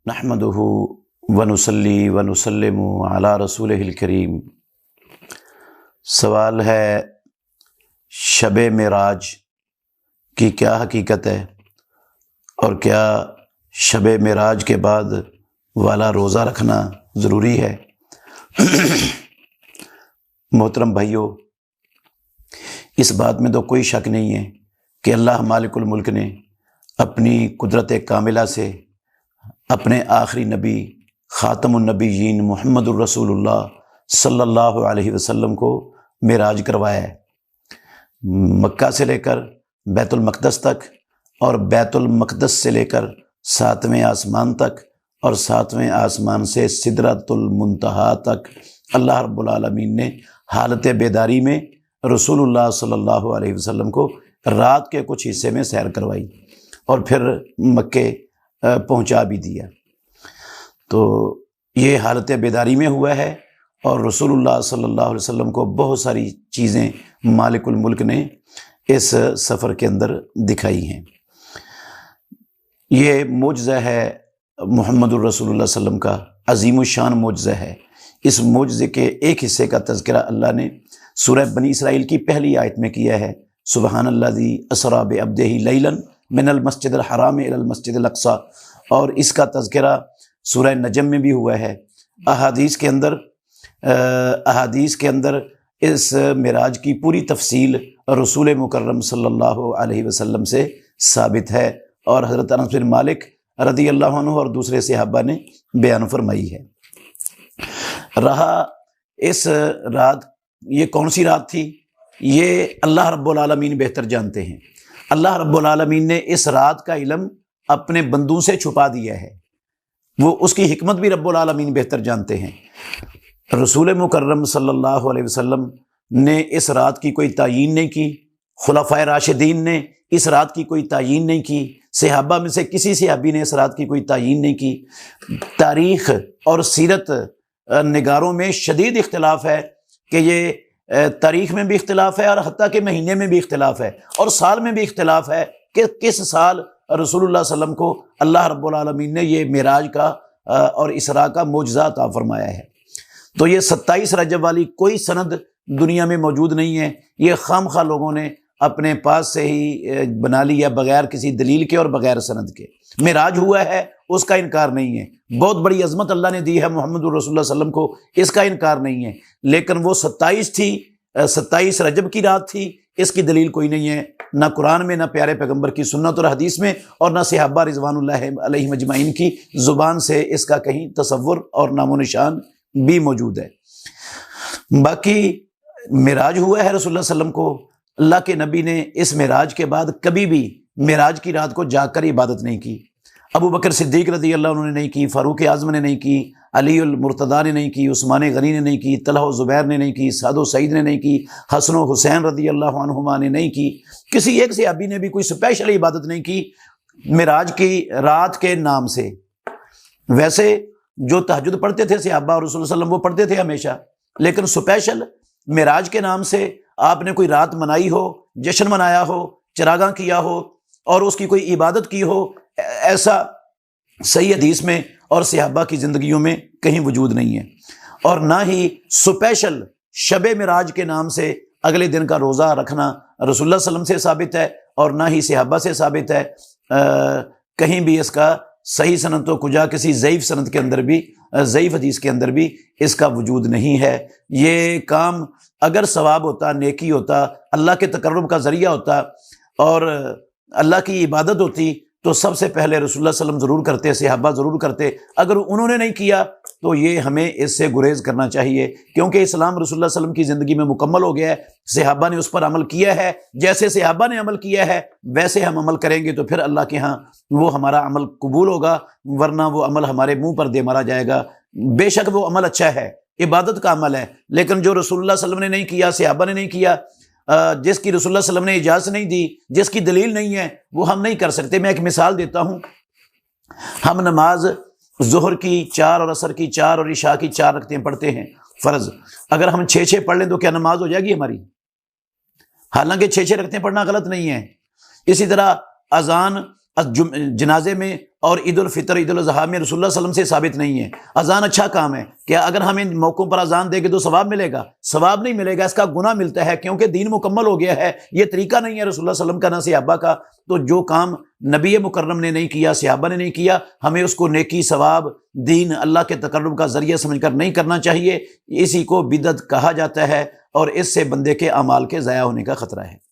نحمدہ ونصلی ونسلم علی رسولہ الکریم۔ سوال ہے شب معراج کی کیا حقیقت ہے اور کیا شب معراج کے بعد والا روزہ رکھنا ضروری ہے؟ محترم بھائیو، اس بات میں تو کوئی شک نہیں ہے کہ اللہ مالک الملک نے اپنی قدرت کاملہ سے اپنے آخری نبی خاتم النبیین محمد الرسول اللہ صلی اللہ علیہ وسلم کو معراج کروایا ہے۔ مکہ سے لے کر بیت المقدس تک اور بیت المقدس سے لے کر 7ویں آسمان تک اور 7ویں آسمان سے سدرۃ المنتہا تک اللہ رب العالمین نے حالت بیداری میں رسول اللہ صلی اللہ علیہ وسلم کو رات کے کچھ حصے میں سیر کروائی اور پھر مکے پہنچا بھی دیا۔ تو یہ حالت بیداری میں ہوا ہے اور رسول اللہ صلی اللہ علیہ وسلم کو بہت ساری چیزیں مالک الملک نے اس سفر کے اندر دکھائی ہیں۔ یہ معجزہ ہے محمد الرسول اللہ صلی اللہ علیہ وسلم کا، عظیم الشان معجزہ ہے۔ اس معجزے کے ایک حصے کا تذکرہ اللہ نے سورہ بنی اسرائیل کی پہلی آیت میں کیا ہے، سبحان الذی اسریٰ بعبدہ لیلا من المسجد الحرام الی المسجد الاقصی، اور اس کا تذکرہ سورہ نجم میں بھی ہوا ہے۔ احادیث کے اندر اس معراج کی پوری تفصیل رسول مکرم صلی اللہ علیہ وسلم سے ثابت ہے اور حضرت انس بن مالک رضی اللہ عنہ اور دوسرے صحابہ نے بیان فرمائی ہے۔ رہا اس رات، یہ کون سی رات تھی، یہ اللہ رب العالمین بہتر جانتے ہیں۔ اللہ رب العالمین نے اس رات کا علم اپنے بندوں سے چھپا دیا ہے، وہ اس کی حکمت بھی رب العالمین بہتر جانتے ہیں۔ رسول مکرم صلی اللہ علیہ وسلم نے اس رات کی کوئی تعیین نہیں کی، خلفائے راشدین نے اس رات کی کوئی تعیین نہیں کی، صحابہ میں سے کسی صحابی نے اس رات کی کوئی تعیین نہیں کی۔ تاریخ اور سیرت نگاروں میں شدید اختلاف ہے کہ یہ تاریخ میں بھی اختلاف ہے اور حتیٰ کہ مہینے میں بھی اختلاف ہے اور سال میں بھی اختلاف ہے کہ کس سال رسول اللہ صلی اللہ علیہ وسلم کو اللہ رب العالمین نے یہ معراج کا اور اسراء کا معجزہ عطا فرمایا ہے۔ تو یہ 27 رجب والی کوئی سند دنیا میں موجود نہیں ہے، یہ خام خواہ لوگوں نے اپنے پاس سے ہی بنا لیا بغیر کسی دلیل کے اور بغیر سند کے۔ معراج ہوا ہے، اس کا انکار نہیں ہے، بہت بڑی عظمت اللہ نے دی ہے محمد الرسول اللہ صلی اللہ علیہ وسلم کو، اس کا انکار نہیں ہے، لیکن وہ 27 تھی، 27 رجب کی رات تھی، اس کی دلیل کوئی نہیں ہے، نہ قرآن میں، نہ پیارے پیغمبر کی سنت اور حدیث میں، اور نہ صحابہ رضوان اللہ علیہم اجمعین کی زبان سے اس کا کہیں تصور اور نام و نشان بھی موجود ہے۔ باقی معراج ہوا ہے رسول اللہ صلی اللہ علیہ وسلم کو، اللہ کے نبی نے اس معراج کے بعد کبھی بھی معراج کی رات کو جاگ کر عبادت نہیں کی۔ ابو بکر صدیق رضی اللہ عنہ نے نہیں کی، فاروق اعظم نے نہیں کی، علی المرتضیٰ نے نہیں کی، عثمان غنی نے نہیں کی، طلحہ و زبیر نے نہیں کی، سعد و سعید نے نہیں کی، حسن و حسین رضی اللہ عنہما نے نہیں کی، کسی ایک صحابی نے بھی کوئی سپیشل عبادت نہیں کی معراج کی رات کے نام سے۔ ویسے جو تہجد پڑھتے تھے صحابہ اور رسول اللہ صلی اللہ علیہ وسلم وہ پڑھتے تھے ہمیشہ، لیکن سپیشل معراج کے نام سے آپ نے کوئی رات منائی ہو، جشن منایا ہو، چراغاں کیا ہو اور اس کی کوئی عبادت کی ہو، ایسا صحیح حدیث میں اور صحابہ کی زندگیوں میں کہیں وجود نہیں ہے۔ اور نہ ہی سپیشل شب معراج کے نام سے اگلے دن کا روزہ رکھنا رسول اللہ صلی اللہ علیہ وسلم سے ثابت ہے اور نہ ہی صحابہ سے ثابت ہے۔ کہیں بھی اس کا صحیح سند تو کجا کسی ضعیف سند کے اندر بھی، ضعیف حدیث کے اندر بھی اس کا وجود نہیں ہے۔ یہ کام اگر ثواب ہوتا، نیکی ہوتا، اللہ کے تقرب کا ذریعہ ہوتا اور اللہ کی عبادت ہوتی تو سب سے پہلے رسول اللہ صلی اللہ علیہ وسلم ضرور کرتے، صحابہ ضرور کرتے۔ اگر انہوں نے نہیں کیا تو یہ ہمیں اس سے گریز کرنا چاہیے، کیونکہ اسلام رسول اللہ صلی اللہ علیہ وسلم کی زندگی میں مکمل ہو گیا ہے، صحابہ نے اس پر عمل کیا ہے، جیسے صحابہ نے عمل کیا ہے ویسے ہم عمل کریں گے تو پھر اللہ کے ہاں وہ ہمارا عمل قبول ہوگا، ورنہ وہ عمل ہمارے منہ پر دے مارا جائے گا۔ بے شک وہ عمل اچھا ہے، عبادت کا عمل ہے، لیکن جو رسول اللہ صلی اللہ علیہ وسلم نے نہیں کیا، صحابہ نے نہیں کیا، جس کی رسول اللہ صلی اللہ علیہ وسلم نے اجازت نہیں دی، جس کی دلیل نہیں ہے، وہ ہم نہیں کر سکتے۔ میں ایک مثال دیتا ہوں، ہم نماز ظہر کی 4 اور عصر کی 4 اور عشاء کی 4 رکعتیں پڑھتے ہیں فرض، اگر ہم 6 پڑھ لیں تو کیا نماز ہو جائے گی ہماری؟ حالانکہ 6 رکعتیں پڑھنا غلط نہیں ہے۔ اسی طرح اذان جنازے میں اور عید الفطر عید الاضحیٰ میں رسول اللہ صلی اللہ علیہ وسلم سے ثابت نہیں ہے۔ اذان اچھا کام ہے، کہ اگر ہم ان موقعوں پر اذان دیں گے تو ثواب ملے گا؟ ثواب نہیں ملے گا، اس کا گناہ ملتا ہے، کیونکہ دین مکمل ہو گیا ہے۔ یہ طریقہ نہیں ہے رسول اللہ صلی اللہ علیہ وسلم کا، نہ صحابہ کا۔ تو جو کام نبی مکرم نے نہیں کیا، صحابہ نے نہیں کیا، ہمیں اس کو نیکی، ثواب، دین، اللہ کے تقرب کا ذریعہ سمجھ کر نہیں کرنا چاہیے۔ اسی کو بدعت کہا جاتا ہے، اور اس سے بندے کے اعمال کے ضائع ہونے کا خطرہ ہے۔